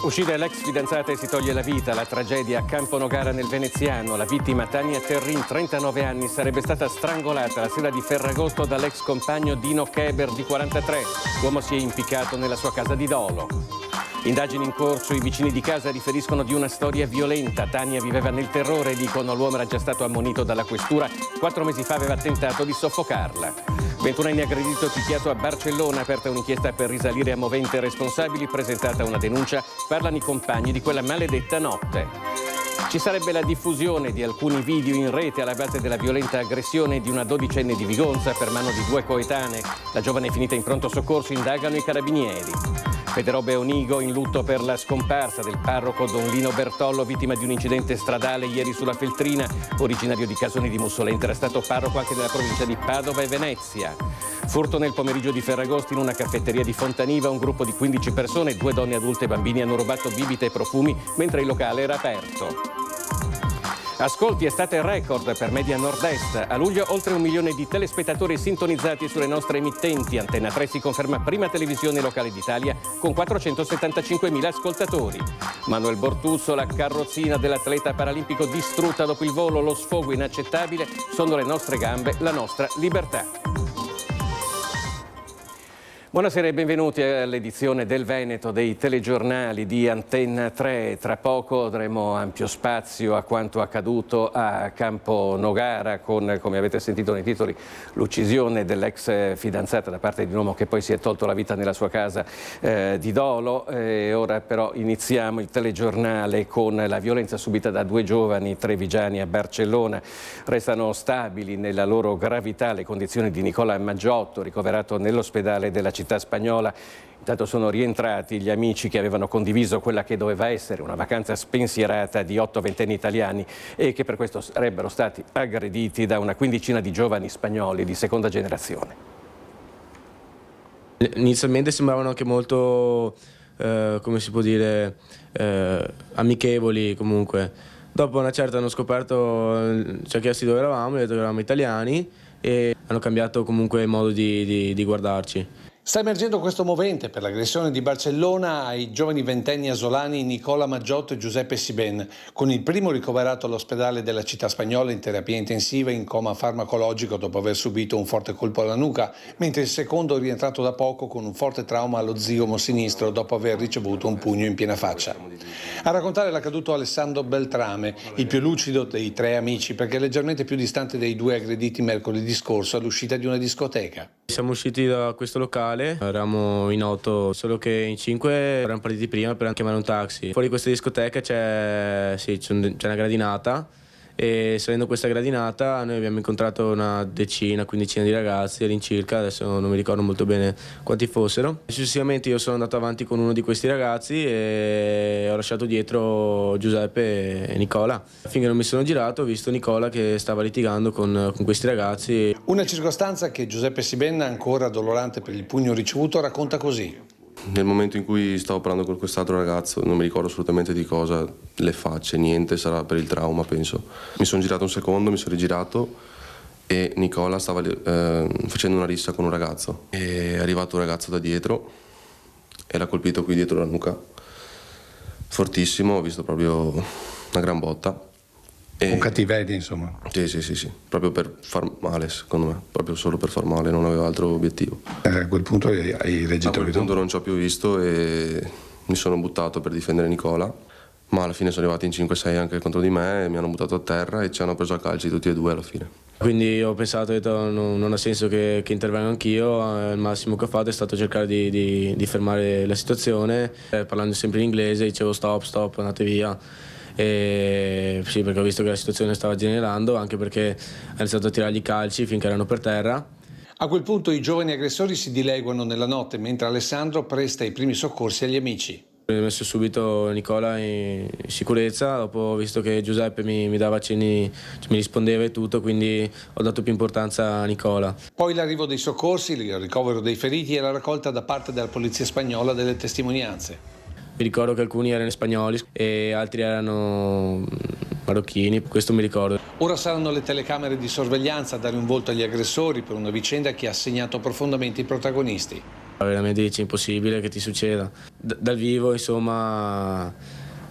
Uccide l'ex fidanzata e si toglie la vita. La tragedia a Campo Nogara nel Veneziano. La vittima Tania Terrin, 39 anni, sarebbe stata strangolata la sera di Ferragosto dall'ex compagno Dino Keber di 43. L'uomo si è impiccato nella sua casa di Dolo. Indagini in corso, i vicini di casa riferiscono di una storia violenta. Tania viveva nel terrore, dicono l'uomo era già stato ammonito dalla questura. 4 mesi fa aveva tentato di soffocarla. 21enne aggredito e picchiato a Barcellona, aperta un'inchiesta per risalire a movente responsabili, presentata una denuncia, parlano i compagni di quella maledetta notte. Ci sarebbe la diffusione di alcuni video in rete alla base della violenta aggressione di una 12enne di Vigonza per mano di 2 coetanee. La giovane è finita in pronto soccorso, indagano i carabinieri. Federobe Onigo in lutto per la scomparsa del parroco Don Lino Bertollo, vittima di un incidente stradale ieri sulla Feltrina. Originario di Casoni di Mussolente, era stato parroco anche nella provincia di Padova e Venezia. Furto nel pomeriggio di Ferragosto in una caffetteria di Fontaniva. Un gruppo di 15 persone, 2 donne adulte e bambini, hanno rubato bibite e profumi mentre il locale era aperto. Ascolti, estate record per Media Nord-Est. A luglio oltre 1 milione di telespettatori sintonizzati sulle nostre emittenti. Antenna 3 si conferma prima televisione locale d'Italia con 475.000 ascoltatori. Manuel Bortuzzo, la carrozzina dell'atleta paralimpico distrutta dopo il volo, lo sfogo inaccettabile, sono le nostre gambe, la nostra libertà. Buonasera e benvenuti all'edizione del Veneto dei telegiornali di Antenna 3. Tra poco daremo ampio spazio a quanto accaduto a Campo Nogara con, come avete sentito nei titoli, l'uccisione dell'ex fidanzata da parte di un uomo che poi si è tolto la vita nella sua casa di Dolo. Ora però iniziamo il telegiornale con la violenza subita da 2 giovani trevigiani a Barcellona. Restano stabili nella loro gravità le condizioni di Nicola Maggiotto, ricoverato nell'ospedale della città spagnola. Intanto sono rientrati gli amici che avevano condiviso quella che doveva essere una vacanza spensierata di 8 ventenni italiani e che per questo sarebbero stati aggrediti da una quindicina di giovani spagnoli di seconda generazione. Inizialmente sembravano anche molto, come si può dire, amichevoli comunque. Dopo una certa hanno scoperto, ci ha chiesto dove eravamo, gli ha detto che eravamo italiani e hanno cambiato comunque il modo di guardarci. Sta emergendo questo movente per l'aggressione di Barcellona ai giovani ventenni asolani Nicola Maggiotto e Giuseppe Siben, con il primo ricoverato all'ospedale della città spagnola in terapia intensiva in coma farmacologico dopo aver subito un forte colpo alla nuca, mentre il secondo è rientrato da poco con un forte trauma allo zigomo sinistro dopo aver ricevuto un pugno in piena faccia. A raccontare l'accaduto Alessandro Beltrame, il più lucido dei 3 amici, perché leggermente più distante dei 2 aggrediti mercoledì scorso all'uscita di una discoteca. Siamo usciti da questo locale, eravamo in 8, solo che in 5 erano partiti prima per chiamare un taxi. Fuori questa discoteca c'è una gradinata e salendo questa gradinata noi abbiamo incontrato una decina, quindicina di ragazzi all'incirca, adesso non mi ricordo molto bene quanti fossero. Successivamente io sono andato avanti con uno di questi ragazzi e ho lasciato dietro Giuseppe e Nicola. Finché non mi sono girato ho visto Nicola che stava litigando con questi ragazzi. Una circostanza che Giuseppe Siben, ancora dolorante per il pugno ricevuto, racconta così. Nel momento in cui stavo parlando con quest'altro ragazzo, non mi ricordo assolutamente di cosa, le facce, niente, sarà per il trauma penso. Mi sono girato un secondo, mi sono rigirato e Nicola stava facendo una rissa con un ragazzo. È arrivato un ragazzo da dietro e l'ha colpito qui dietro la nuca, fortissimo, ho visto proprio una gran botta. Un cattiveria insomma. Sì, proprio per far male secondo me, proprio solo per far male, non aveva altro obiettivo. A quel punto hai reagito? A quel punto non ci ho più visto e mi sono buttato per difendere Nicola, ma alla fine sono arrivati in 5-6 anche contro di me e mi hanno buttato a terra e ci hanno preso a calci tutti e 2 alla fine. Quindi ho pensato, non ha senso che intervengo anch'io, il massimo che ho fatto è stato cercare di fermare la situazione, parlando sempre in inglese dicevo stop, andate via. E sì, perché ho visto che la situazione stava generando, anche perché ha iniziato a tirargli calci finché erano per terra. A quel punto i giovani aggressori si dileguano nella notte, mentre Alessandro presta i primi soccorsi agli amici. Ho messo subito Nicola in sicurezza, dopo ho visto che Giuseppe mi dava cenni, mi rispondeva e tutto, quindi ho dato più importanza a Nicola. Poi l'arrivo dei soccorsi, il ricovero dei feriti e la raccolta da parte della polizia spagnola delle testimonianze. Mi ricordo che alcuni erano spagnoli e altri erano marocchini, questo mi ricordo. Ora saranno le telecamere di sorveglianza a dare un volto agli aggressori per una vicenda che ha segnato profondamente i protagonisti. Veramente dice impossibile che ti succeda. dal vivo, insomma,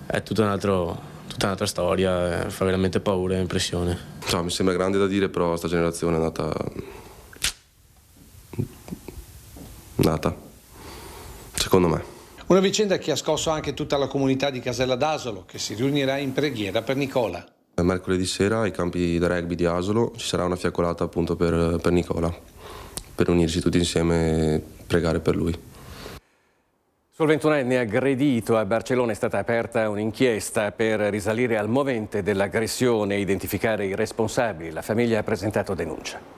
è tutta un'altra storia, fa veramente paura e impressione. Mi sembra grande da dire, però sta generazione è nata, secondo me. Una vicenda che ha scosso anche tutta la comunità di Casella d'Asolo, che si riunirà in preghiera per Nicola. Mercoledì sera ai campi da rugby di Asolo ci sarà una fiaccolata appunto per Nicola, per unirsi tutti insieme e pregare per lui. Sul 21enne aggredito a Barcellona è stata aperta un'inchiesta per risalire al movente dell'aggressione e identificare i responsabili. La famiglia ha presentato denuncia.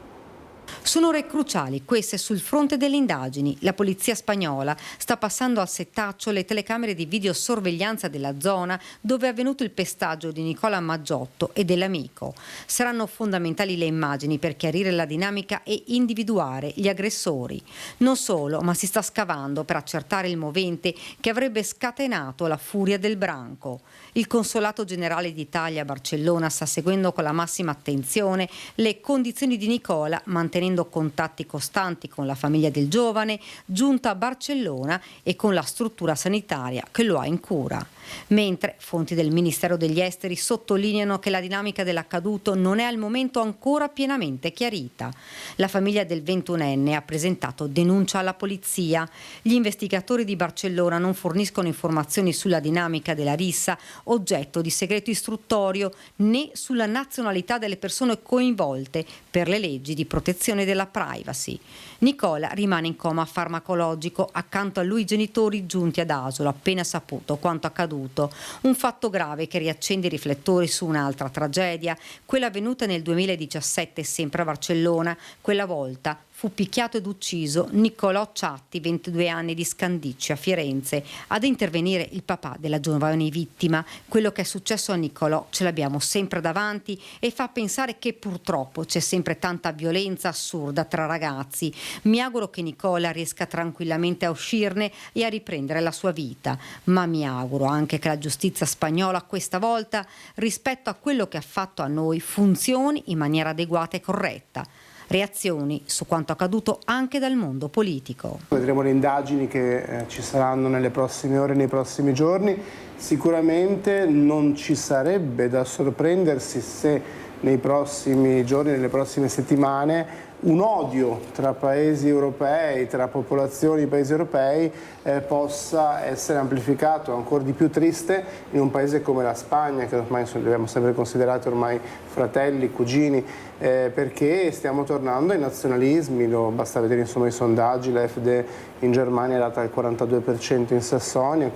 Sono ore cruciali queste sul fronte delle indagini. La polizia spagnola sta passando al settaccio le telecamere di videosorveglianza della zona dove è avvenuto il pestaggio di Nicola Maggiotto e dell'amico. Saranno fondamentali le immagini per chiarire la dinamica e individuare gli aggressori. Non solo, ma si sta scavando per accertare il movente che avrebbe scatenato la furia del branco. Il Consolato Generale d'Italia a Barcellona sta seguendo con la massima attenzione le condizioni di Nicola, mantenendo contatti costanti con la famiglia del giovane, giunta a Barcellona e con la struttura sanitaria che lo ha in cura. Mentre fonti del Ministero degli Esteri sottolineano che la dinamica dell'accaduto non è al momento ancora pienamente chiarita. La famiglia del 21enne ha presentato denuncia alla polizia. Gli investigatori di Barcellona non forniscono informazioni sulla dinamica della rissa, oggetto di segreto istruttorio, né sulla nazionalità delle persone coinvolte per le leggi di protezione della privacy. Nicola rimane in coma farmacologico, accanto a lui i genitori giunti ad Asolo appena saputo quanto accaduto. Un fatto grave che riaccende i riflettori su un'altra tragedia, quella avvenuta nel 2017 sempre a Barcellona. Quella volta fu picchiato ed ucciso Niccolò Ciatti, 22 anni, di Scandicci a Firenze. Ad intervenire il papà della giovane vittima. Quello che è successo a Niccolò ce l'abbiamo sempre davanti e fa pensare che purtroppo c'è sempre tanta violenza assurda tra ragazzi. Mi auguro che Nicola riesca tranquillamente a uscirne e a riprendere la sua vita, ma mi auguro anche che la giustizia spagnola questa volta, rispetto a quello che ha fatto a noi, funzioni in maniera adeguata e corretta. Reazioni su quanto accaduto anche dal mondo politico. Vedremo le indagini che ci saranno nelle prossime ore, nei prossimi giorni. Sicuramente non ci sarebbe da sorprendersi se nei prossimi giorni, nelle prossime settimane, un odio tra paesi europei, tra popolazioni di paesi europei possa essere amplificato, ancora di più triste in un paese come la Spagna, che ormai abbiamo sempre considerato ormai fratelli, cugini, perché stiamo tornando ai nazionalismi. Basta vedere insomma i sondaggi, l'AfD in Germania è data al 42% in Sassonia,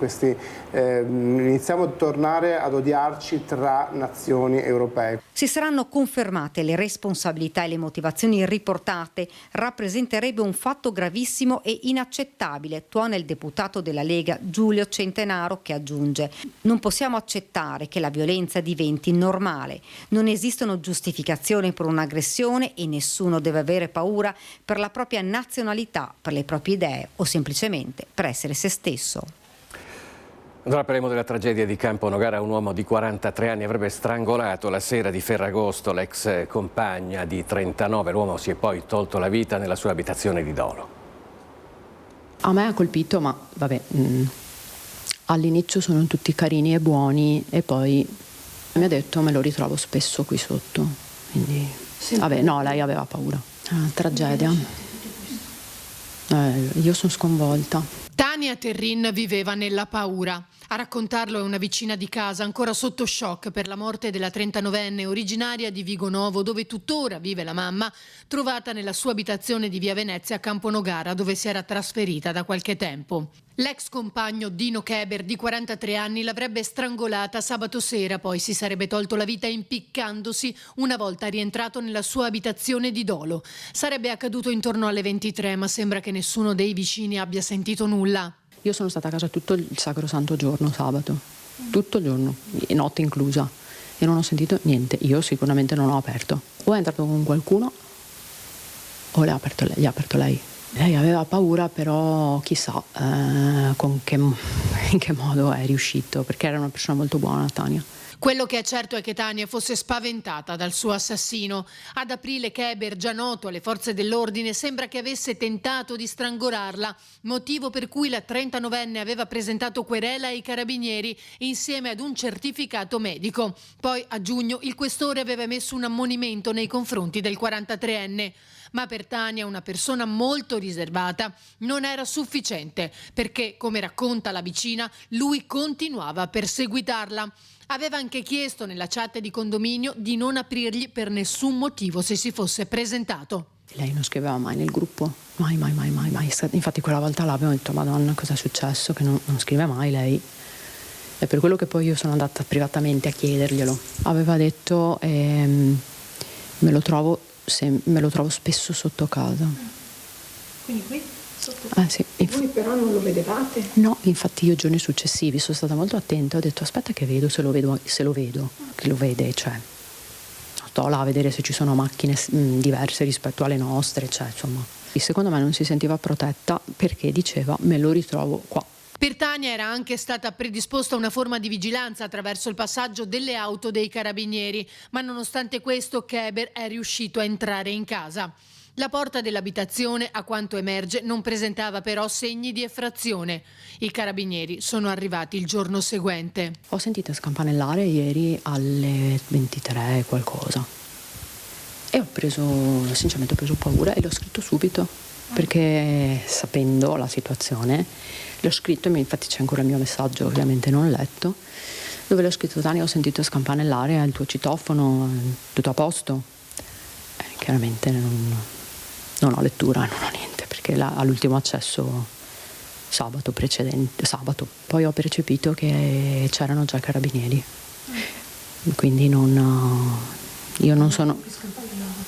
iniziamo a tornare ad odiarci tra nazioni europee. Se saranno confermate le responsabilità e le motivazioni riportate, rappresenterebbe un fatto gravissimo e inaccettabile, tuona il deputato della Lega Giulio Centenaro, che aggiunge: non possiamo accettare che la violenza diventi normale, non esistono giustificazioni per un'aggressione e nessuno deve avere paura per la propria nazionalità, per le proprie idee o semplicemente per essere se stesso. Allora parliamo della tragedia di Campo Nogara. Un uomo di 43 anni avrebbe strangolato la sera di Ferragosto l'ex compagna di 39. L'uomo si è poi tolto la vita nella sua abitazione di Dolo. A me ha colpito, ma vabbè, all'inizio sono tutti carini e buoni e poi mi ha detto me lo ritrovo spesso qui sotto. Quindi, vabbè, no, lei aveva paura. Tragedia. Io sono sconvolta. Tania Terrin viveva nella paura. A raccontarlo è una vicina di casa ancora sotto shock per la morte della 39enne originaria di Vigonovo, dove tuttora vive la mamma, trovata nella sua abitazione di via Venezia a Campo Nogara, dove si era trasferita da qualche tempo. L'ex compagno Dino Keber, di 43 anni, l'avrebbe strangolata sabato sera, poi si sarebbe tolto la vita impiccandosi una volta rientrato nella sua abitazione di Dolo. Sarebbe accaduto intorno alle 23, ma sembra che nessuno dei vicini abbia sentito nulla. Io sono stata a casa tutto il sacrosanto giorno, sabato, tutto il giorno, notte inclusa, e non ho sentito niente. Io sicuramente non ho aperto. O è entrato con qualcuno o gli ha aperto lei. Lei aveva paura, però chissà in che modo è riuscito, perché era una persona molto buona, Tania. Quello che è certo è che Tania fosse spaventata dal suo assassino. Ad aprile Keber, già noto alle forze dell'ordine, sembra che avesse tentato di strangolarla, motivo per cui la 39enne aveva presentato querela ai carabinieri insieme ad un certificato medico. Poi a giugno il questore aveva emesso un ammonimento nei confronti del 43enne. Ma per Tania, una persona molto riservata, non era sufficiente perché, come racconta la vicina, lui continuava a perseguitarla. Aveva anche chiesto nella chat di condominio di non aprirgli per nessun motivo se si fosse presentato. Lei non scriveva mai nel gruppo, mai. Infatti quella volta là abbiamo detto: Madonna, cosa è successo? Che non scrive mai lei. E per quello che poi io sono andata privatamente a chiederglielo. Aveva detto me lo trovo spesso sotto casa. Quindi qui? Sì. Voi però non lo vedevate? No, infatti io giorni successivi sono stata molto attenta, ho detto aspetta che vedo, se lo vedo, che lo vede, cioè sto là a vedere se ci sono macchine diverse rispetto alle nostre, cioè insomma. Secondo me non si sentiva protetta perché diceva me lo ritrovo qua. Per Tania era anche stata predisposta una forma di vigilanza attraverso il passaggio delle auto dei carabinieri, ma nonostante questo Keber è riuscito a entrare in casa. La porta dell'abitazione, a quanto emerge, non presentava però segni di effrazione. I carabinieri sono arrivati il giorno seguente. Ho sentito scampanellare ieri alle 23 e qualcosa e sinceramente ho preso paura e l'ho scritto subito perché sapendo la situazione l'ho scritto e infatti c'è ancora il mio messaggio, ovviamente non letto, dove l'ho scritto: Tania, ho sentito scampanellare al tuo citofono, tutto a posto? Chiaramente non ho lettura, non ho niente, perché all'ultimo accesso sabato precedente, poi ho percepito che c'erano già i carabinieri, quindi io non sono,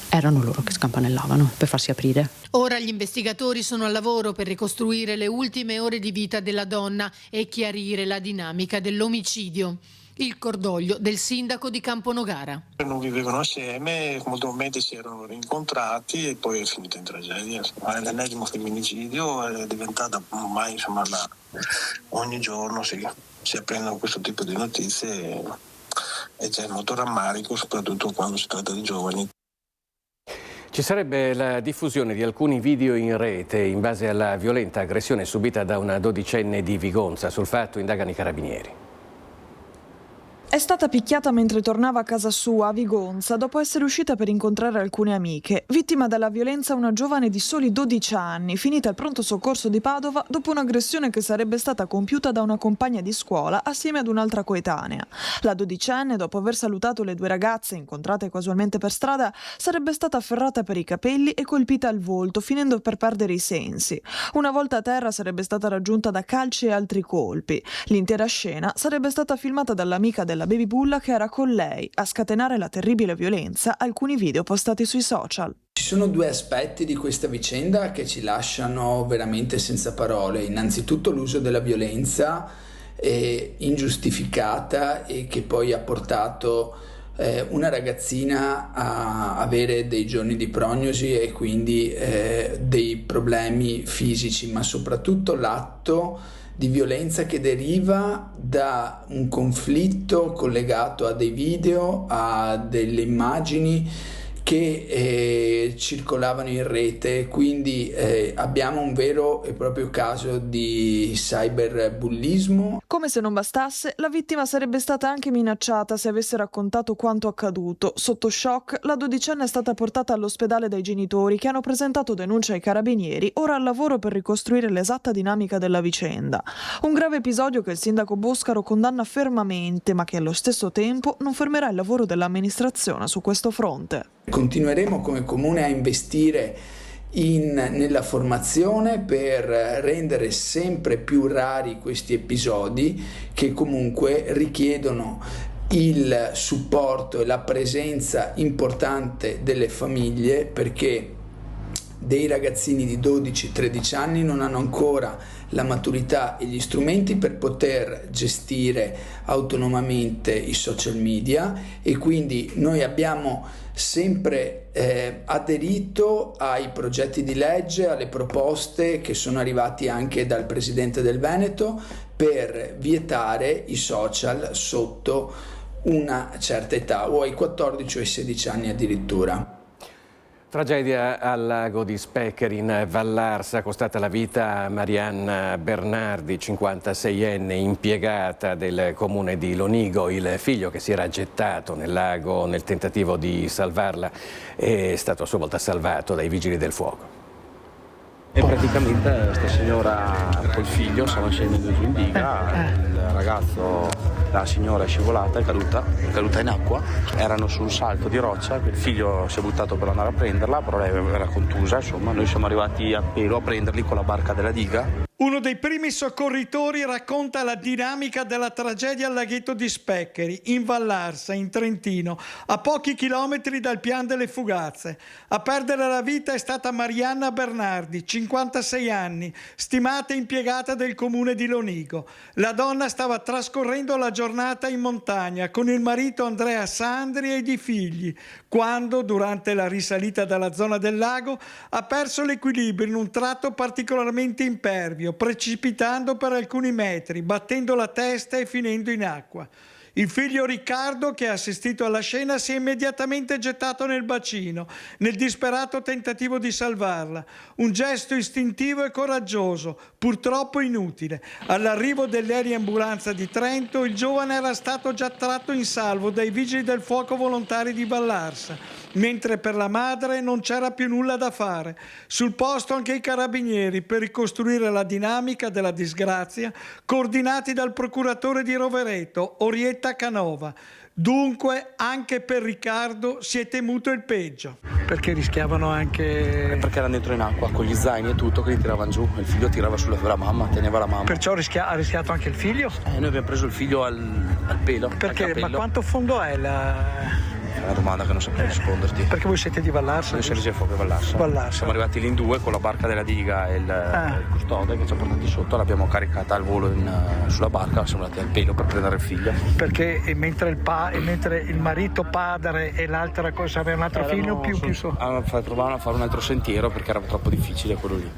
erano loro che scampanellavano per farsi aprire. Ora gli investigatori sono al lavoro per ricostruire le ultime ore di vita della donna e chiarire la dinamica dell'omicidio. Il cordoglio del sindaco di Camponogara. Non vivevano assieme, molto probabilmente si erano rincontrati e poi è finita in tragedia. L'ennesimo femminicidio è diventata ormai ogni giorno si apprendono questo tipo di notizie e c'è molto rammarico, soprattutto quando si tratta di giovani. Ci sarebbe la diffusione di alcuni video in rete in base alla violenta aggressione subita da una 12enne di Vigonza. Sul fatto indagano i carabinieri. È stata picchiata mentre tornava a casa sua a Vigonza dopo essere uscita per incontrare alcune amiche. Vittima della violenza una giovane di soli 12 anni, finita al pronto soccorso di Padova dopo un'aggressione che sarebbe stata compiuta da una compagna di scuola assieme ad un'altra coetanea. La 12enne, dopo aver salutato le due ragazze incontrate casualmente per strada, sarebbe stata afferrata per i capelli e colpita al volto, finendo per perdere i sensi. Una volta a terra sarebbe stata raggiunta da calci e altri colpi. L'intera scena sarebbe stata filmata dall'amica della baby bulla che era con lei. A scatenare la terribile violenza alcuni video postati sui social. Ci sono due aspetti di questa vicenda che ci lasciano veramente senza parole. Innanzitutto l'uso della violenza ingiustificata e che poi ha portato una ragazzina a avere dei giorni di prognosi e quindi dei problemi fisici, ma soprattutto l'atto di violenza che deriva da un conflitto collegato a dei video, a delle immagini che circolavano in rete, quindi abbiamo un vero e proprio caso di cyberbullismo. Come se non bastasse, la vittima sarebbe stata anche minacciata se avesse raccontato quanto accaduto. Sotto shock, la 12enne è stata portata all'ospedale dai genitori che hanno presentato denuncia ai carabinieri, ora al lavoro per ricostruire l'esatta dinamica della vicenda. Un grave episodio che il sindaco Boscaro condanna fermamente, ma che allo stesso tempo non fermerà il lavoro dell'amministrazione su questo fronte. Continueremo come comune a investire nella formazione per rendere sempre più rari questi episodi che comunque richiedono il supporto e la presenza importante delle famiglie, perché dei ragazzini di 12-13 anni non hanno ancora la maturità e gli strumenti per poter gestire autonomamente i social media e quindi noi abbiamo sempre aderito ai progetti di legge, alle proposte che sono arrivati anche dal Presidente del Veneto per vietare i social sotto una certa età, o ai 14 o ai 16 anni addirittura. Tragedia al lago di Speccheri in Vallarsa, costata la vita a Marianna Bernardi, 56enne, impiegata del comune di Lonigo. Il figlio, che si era gettato nel lago nel tentativo di salvarla, è stato a sua volta salvato dai vigili del fuoco. E praticamente questa signora col figlio stavano scendendo giù in diga, il ragazzo, la signora è scivolata, è caduta in acqua, erano su un salto di roccia, il figlio si è buttato per andare a prenderla, però lei era contusa, insomma noi siamo arrivati a pelo a prenderli con la barca della diga. Uno dei primi soccorritori racconta la dinamica della tragedia al laghetto di Speccheri, in Vallarsa, in Trentino, a pochi chilometri dal Pian delle Fugazze. A perdere la vita è stata Marianna Bernardi, 56 anni, stimata impiegata del comune di Lonigo. La donna stava trascorrendo la giornata in montagna con il marito Andrea Sandri e i figli, quando, durante la risalita dalla zona del lago, ha perso l'equilibrio in un tratto particolarmente impervio, precipitando per alcuni metri, battendo la testa e finendo in acqua. Il figlio Riccardo, che ha assistito alla scena, si è immediatamente gettato nel bacino, nel disperato tentativo di salvarla. Un gesto istintivo e coraggioso, purtroppo inutile. All'arrivo dell'aereambulanza di Trento, il giovane era stato già tratto in salvo dai vigili del fuoco volontari di Vallarsa, mentre per la madre non c'era più nulla da fare. Sul posto anche i carabinieri per ricostruire la dinamica della disgrazia, coordinati dal procuratore di Rovereto, Orietta Canova. Dunque anche per Riccardo si è temuto il peggio. Perché rischiavano anche... Perché erano dentro in acqua con gli zaini e tutto, che li tiravano giù, il figlio tirava sulla mamma, teneva la mamma. Perciò ha rischiato anche il figlio? Noi abbiamo preso il figlio al pelo. Perché? Ma quanto fondo è la... È una domanda che non saprei risponderti. Perché voi siete di Vallarsa? Noi siamo di fuoco a Vallarsa. Siamo arrivati lì in due con la barca della diga e il custode che ci ha portati sotto, l'abbiamo caricata al volo sulla barca, siamo andati al pelo per prendere il figlio. Perché mentre il marito padre e l'altra cosa aveva un altro figlio più su? Provavano a fare un altro sentiero perché era troppo difficile quello lì.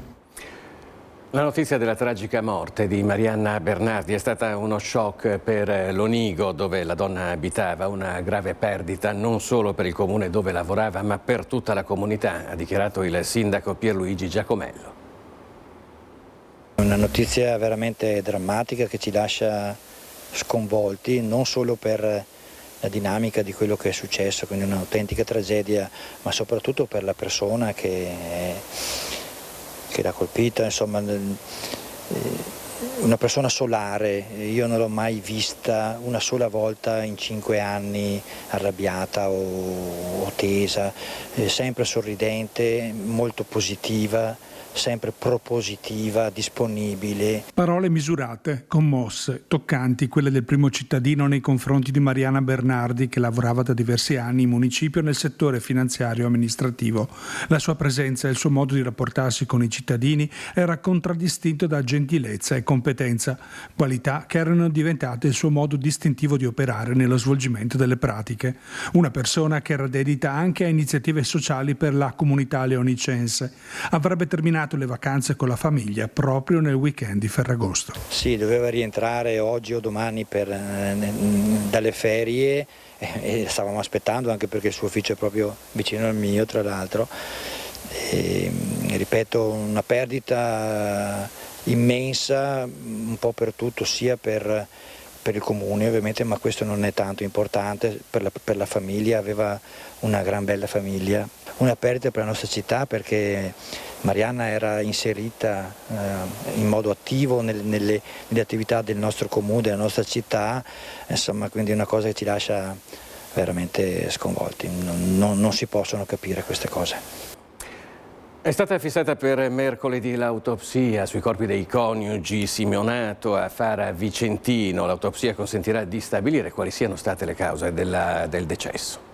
La notizia della tragica morte di Marianna Bernardi è stata uno shock per Lonigo, dove la donna abitava, una grave perdita non solo per il comune dove lavorava, ma per tutta la comunità, ha dichiarato il sindaco Pierluigi Giacomello. Una notizia veramente drammatica che ci lascia sconvolti, non solo per la dinamica di quello che è successo, quindi un'autentica tragedia, ma soprattutto per la persona che l'ha colpita, insomma, una persona solare. Io non l'ho mai vista una sola volta in 5 anni arrabbiata o tesa, sempre sorridente, molto positiva, sempre propositiva, disponibile. Parole misurate, commosse, toccanti, quelle del primo cittadino nei confronti di Marianna Bernardi, che lavorava da diversi anni in municipio nel settore finanziario amministrativo. La sua presenza e il suo modo di rapportarsi con i cittadini era contraddistinto da gentilezza e competenza, qualità che erano diventate il suo modo distintivo di operare nello svolgimento delle pratiche. Una persona che era dedita anche a iniziative sociali per la comunità leonicense. Avrebbe terminato le vacanze con la famiglia proprio nel weekend di Ferragosto. Sì, doveva rientrare oggi o domani dalle ferie e stavamo aspettando, anche perché il suo ufficio è proprio vicino al mio, tra l'altro. Ripeto, una perdita immensa, un po' per tutto, sia per il comune ovviamente, ma questo non è tanto importante, per la famiglia, aveva una gran bella famiglia. Una perdita per la nostra città, perché Marianna era inserita in modo attivo nelle attività del nostro comune, della nostra città, insomma, quindi è una cosa che ci lascia veramente sconvolti, non si possono capire queste cose. È stata fissata per mercoledì l'autopsia sui corpi dei coniugi Simeonato a Fara Vicentino. L'autopsia consentirà di stabilire quali siano state le cause del decesso.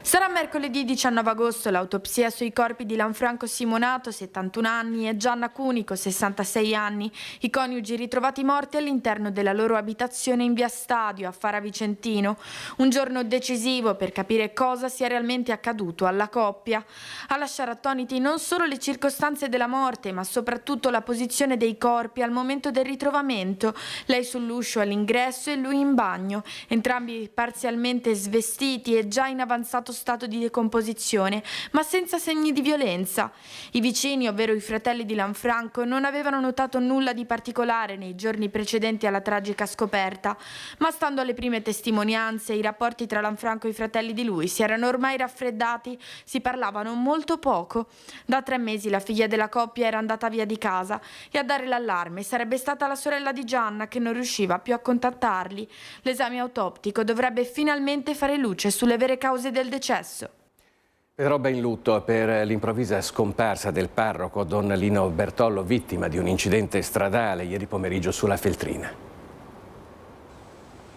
Sarà mercoledì 19 agosto l'autopsia sui corpi di Lanfranco Simonato, 71 anni, e Gianna Cunico, 66 anni, i coniugi ritrovati morti all'interno della loro abitazione in via Stadio, a Fara Vicentino. Un giorno decisivo per capire cosa sia realmente accaduto alla coppia. A lasciare attoniti non solo le circostanze della morte, ma soprattutto la posizione dei corpi al momento del ritrovamento. Lei sull'uscio all'ingresso e lui in bagno, entrambi parzialmente svestiti e già in avanzato stato di decomposizione, ma senza segni di violenza. I vicini, ovvero i fratelli di Lanfranco, non avevano notato nulla di particolare nei giorni precedenti alla tragica scoperta, ma stando alle prime testimonianze, i rapporti tra Lanfranco e i fratelli di lui si erano ormai raffreddati, si parlavano molto poco. Da 3 mesi la figlia della coppia era andata via di casa e a dare l'allarme sarebbe stata la sorella di Gianna, che non riusciva più a contattarli. L'esame autoptico dovrebbe finalmente fare luce sulle vere cause del decesso. Pedrobba in lutto per l'improvvisa scomparsa del parroco Don Lino Bertollo, vittima di un incidente stradale ieri pomeriggio sulla Feltrina.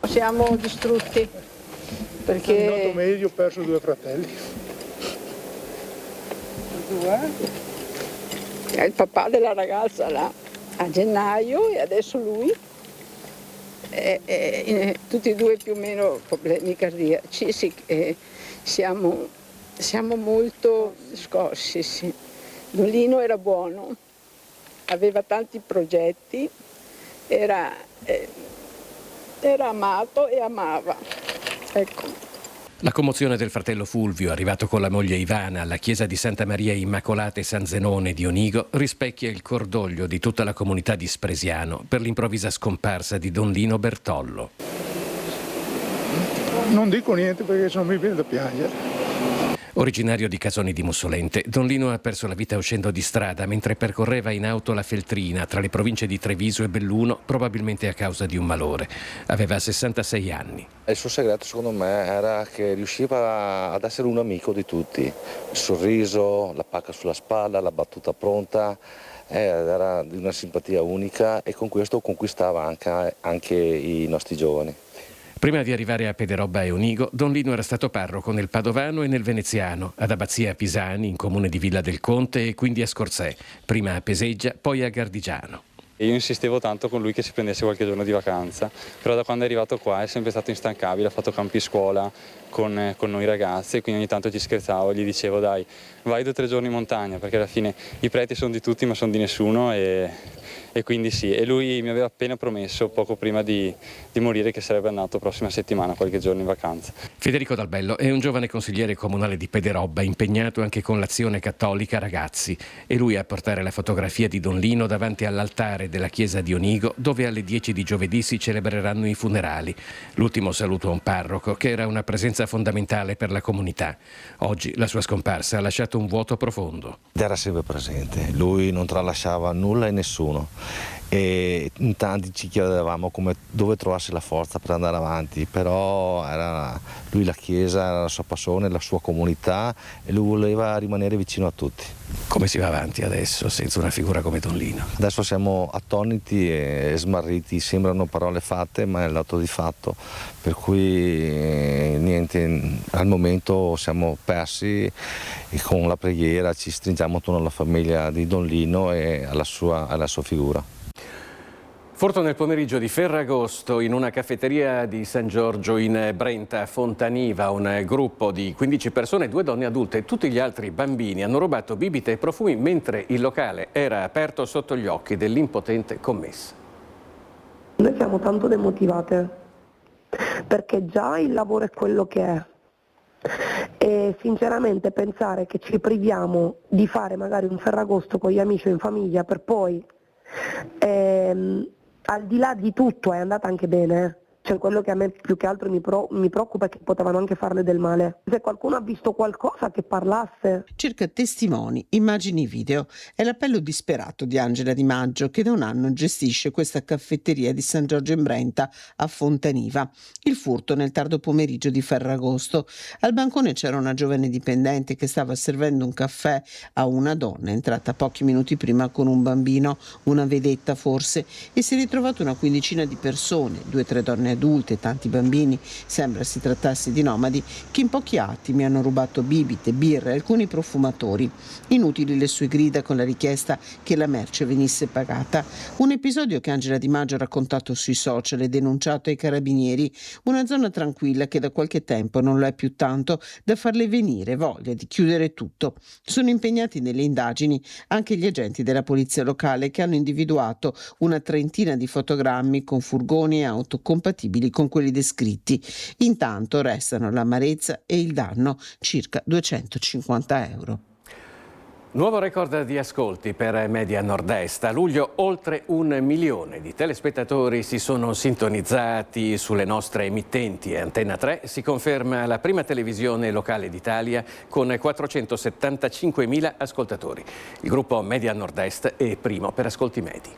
Siamo distrutti perché... È andato meglio, ho perso 2 fratelli. 2? È il papà della ragazza là a gennaio e adesso lui. Tutti e 2 più o meno problemi cardiaci, sì, siamo molto scossi. Sì. Don Lino era buono, aveva tanti progetti, era amato e amava. Ecco. La commozione del fratello Fulvio, arrivato con la moglie Ivana alla chiesa di Santa Maria Immacolata e San Zenone di Onigo, rispecchia il cordoglio di tutta la comunità di Spresiano per l'improvvisa scomparsa di Don Lino Bertollo. Non dico niente perché non mi viene da piangere. Originario di Casoni di Mussolente, Don Lino ha perso la vita uscendo di strada mentre percorreva in auto la Feltrina tra le province di Treviso e Belluno, probabilmente a causa di un malore. Aveva 66 anni. Il suo segreto, secondo me, era che riusciva ad essere un amico di tutti. Il sorriso, la pacca sulla spalla, la battuta pronta, era di una simpatia unica e con questo conquistava anche i nostri giovani. Prima di arrivare a Pederobba e Onigo, Don Lino era stato parroco nel Padovano e nel Veneziano, ad Abbazia Pisani, in comune di Villa del Conte e quindi a Scorzè, prima a Peseggia, poi a Gardigiano. Io insistevo tanto con lui che si prendesse qualche giorno di vacanza, però da quando è arrivato qua è sempre stato instancabile, ha fatto campi scuola con noi ragazzi e quindi ogni tanto ci scherzavo, gli dicevo dai, vai 2 o 3 giorni in montagna, perché alla fine i preti sono di tutti ma sono di nessuno e quindi sì, e lui mi aveva appena promesso poco prima di morire che sarebbe andato prossima settimana, qualche giorno in vacanza. Federico Dalbello è un giovane consigliere comunale di Pederobba, impegnato anche con l'Azione Cattolica Ragazzi, e lui a portare la fotografia di Don Lino davanti all'altare della chiesa di Onigo, dove alle 10 di giovedì si celebreranno i funerali. L'ultimo saluto a un parroco che era una presenza fondamentale per la comunità. Oggi la sua scomparsa ha lasciato un vuoto profondo. Era sempre presente, lui non tralasciava nulla e nessuno. E in tanti ci chiedevamo dove trovasse la forza per andare avanti, però era lui la chiesa, era la sua passione, la sua comunità e lui voleva rimanere vicino a tutti. Come si va avanti adesso senza una figura come Don Lino? Adesso siamo attoniti e smarriti, sembrano parole fatte ma è l'atto di fatto, per cui niente, al momento siamo persi e con la preghiera ci stringiamo attorno alla famiglia di Don Lino e alla sua figura. Furto nel pomeriggio di Ferragosto in una caffetteria di San Giorgio in Brenta, Fontaniva. Un gruppo di 15 persone, 2 donne adulte e tutti gli altri bambini hanno rubato bibite e profumi mentre il locale era aperto sotto gli occhi dell'impotente commessa. Noi siamo tanto demotivate perché già il lavoro è quello che è e sinceramente pensare che ci priviamo di fare magari un Ferragosto con gli amici o in famiglia per poi al di là di tutto è andata anche bene, cioè quello che a me più che altro mi preoccupa è che potevano anche farle del male. Se qualcuno ha visto qualcosa che parlasse. Cerca testimoni, immagini, video. È l'appello disperato di Angela Di Maggio che da un anno gestisce questa caffetteria di San Giorgio in Brenta a Fontaniva. Il furto nel tardo pomeriggio di Ferragosto. Al bancone c'era una giovane dipendente che stava servendo un caffè a una donna entrata pochi minuti prima con un bambino, una vedetta forse, e si è ritrovata una quindicina di persone, 2 o 3 donne adulti e tanti bambini, sembra si trattasse di nomadi, che in pochi attimi hanno rubato bibite, birre e alcuni profumatori. Inutili le sue grida con la richiesta che la merce venisse pagata. Un episodio che Angela Di Maggio ha raccontato sui social e denunciato ai carabinieri. Una zona tranquilla che da qualche tempo non lo è più tanto da farle venire voglia di chiudere tutto. Sono impegnati nelle indagini anche gli agenti della polizia locale che hanno individuato una trentina di fotogrammi con furgoni e auto compatibili con quelli descritti. Intanto restano l'amarezza e il danno, circa 250 euro. Nuovo record di ascolti per Media Nord-Est. A luglio oltre 1 milione di telespettatori si sono sintonizzati sulle nostre emittenti. Antenna 3 si conferma la prima televisione locale d'Italia con 475.000 ascoltatori. Il gruppo Media Nord-Est è primo per ascolti medi.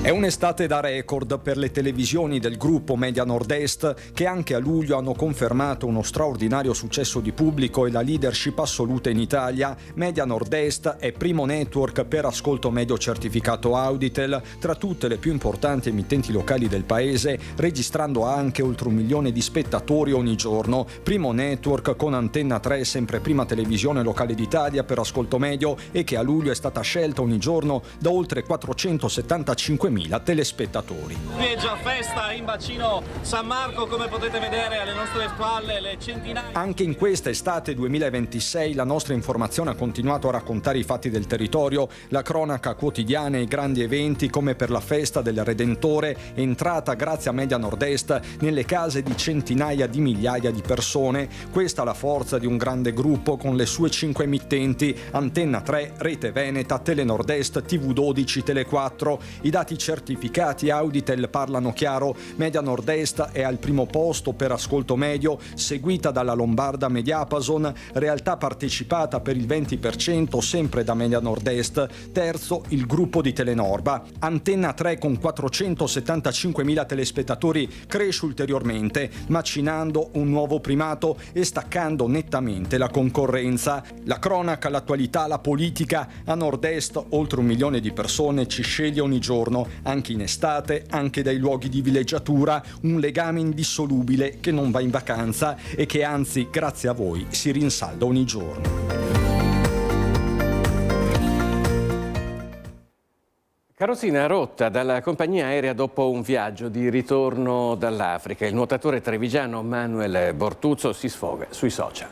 È un'estate da record per le televisioni del gruppo Media Nord-Est, che anche a luglio hanno confermato uno straordinario successo di pubblico e la leadership assoluta in Italia. Media Nord-Est è primo network per ascolto medio certificato Auditel tra tutte le più importanti emittenti locali del paese, registrando anche oltre 1 milione di spettatori ogni giorno. Primo network con Antenna 3, sempre prima televisione locale d'Italia per ascolto medio, e che a luglio è stata scelta ogni giorno da oltre 475.000 telespettatori. Qui è già festa in bacino San Marco, come potete vedere alle nostre spalle le centinaia. Anche in questa estate 2026 la nostra informazione ha continuato a raccontare i fatti del territorio, la cronaca quotidiana e i grandi eventi come per la festa del Redentore, entrata grazie a Media Nord-Est nelle case di centinaia di migliaia di persone. Questa è la forza di un grande gruppo con le sue 5 emittenti: Antenna 3, Rete Veneta, Tele Nord-Est, TV12, Tele 4. I dati certificati Auditel parlano chiaro. Media Nord-Est è al primo posto per ascolto medio, seguita dalla lombarda Mediapason, realtà partecipata per il 20% sempre da Media Nord-Est. Terzo il gruppo di Telenorba. Antenna 3 con 475.000 telespettatori cresce ulteriormente, macinando un nuovo primato e staccando nettamente la concorrenza. La cronaca, l'attualità, la politica. A Nord-Est oltre 1 milione di persone ci sceglie ogni giorno, anche in estate, anche dai luoghi di villeggiatura, un legame indissolubile che non va in vacanza e che anzi, grazie a voi, si rinsalda ogni giorno. Carrozzina rotta dalla compagnia aerea dopo un viaggio di ritorno dall'Africa. Il nuotatore trevigiano Manuel Bortuzzo si sfoga sui social.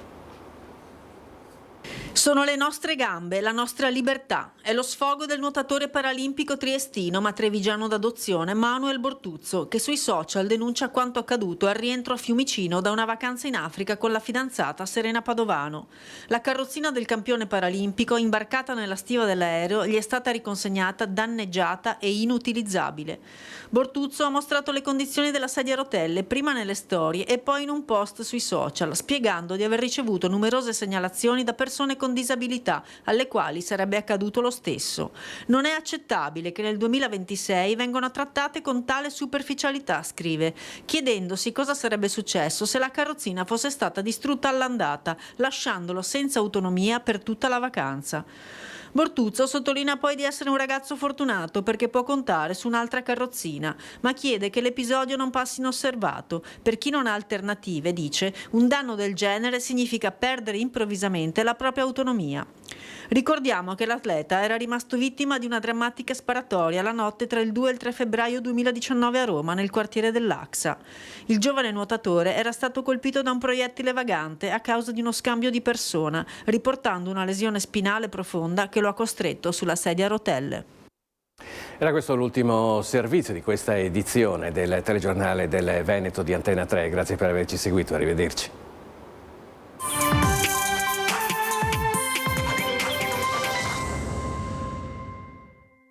Sono le nostre gambe, la nostra libertà. È lo sfogo del nuotatore paralimpico triestino ma trevigiano d'adozione Manuel Bortuzzo, che sui social denuncia quanto accaduto al rientro a Fiumicino da una vacanza in Africa con la fidanzata Serena Padovano. La carrozzina del campione paralimpico, imbarcata nella stiva dell'aereo, gli è stata riconsegnata danneggiata e inutilizzabile. Bortuzzo ha mostrato le condizioni della sedia a rotelle prima nelle storie e poi in un post sui social, spiegando di aver ricevuto numerose segnalazioni da persone con disabilità alle quali sarebbe accaduto lo stesso. Non è accettabile che nel 2026 vengano trattate con tale superficialità, scrive, chiedendosi cosa sarebbe successo se la carrozzina fosse stata distrutta all'andata, lasciandolo senza autonomia per tutta la vacanza. Bortuzzo sottolinea poi di essere un ragazzo fortunato perché può contare su un'altra carrozzina, ma chiede che l'episodio non passi inosservato. Per chi non ha alternative, dice, un danno del genere significa perdere improvvisamente la propria autonomia. Ricordiamo che l'atleta era rimasto vittima di una drammatica sparatoria la notte tra il 2 e il 3 febbraio 2019 a Roma, nel quartiere dell'Axa. Il giovane nuotatore era stato colpito da un proiettile vagante a causa di uno scambio di persona, riportando una lesione spinale profonda che lo ha costretto sulla sedia a rotelle. Era questo l'ultimo servizio di questa edizione del telegiornale del Veneto di Antenna 3. Grazie per averci seguito, arrivederci.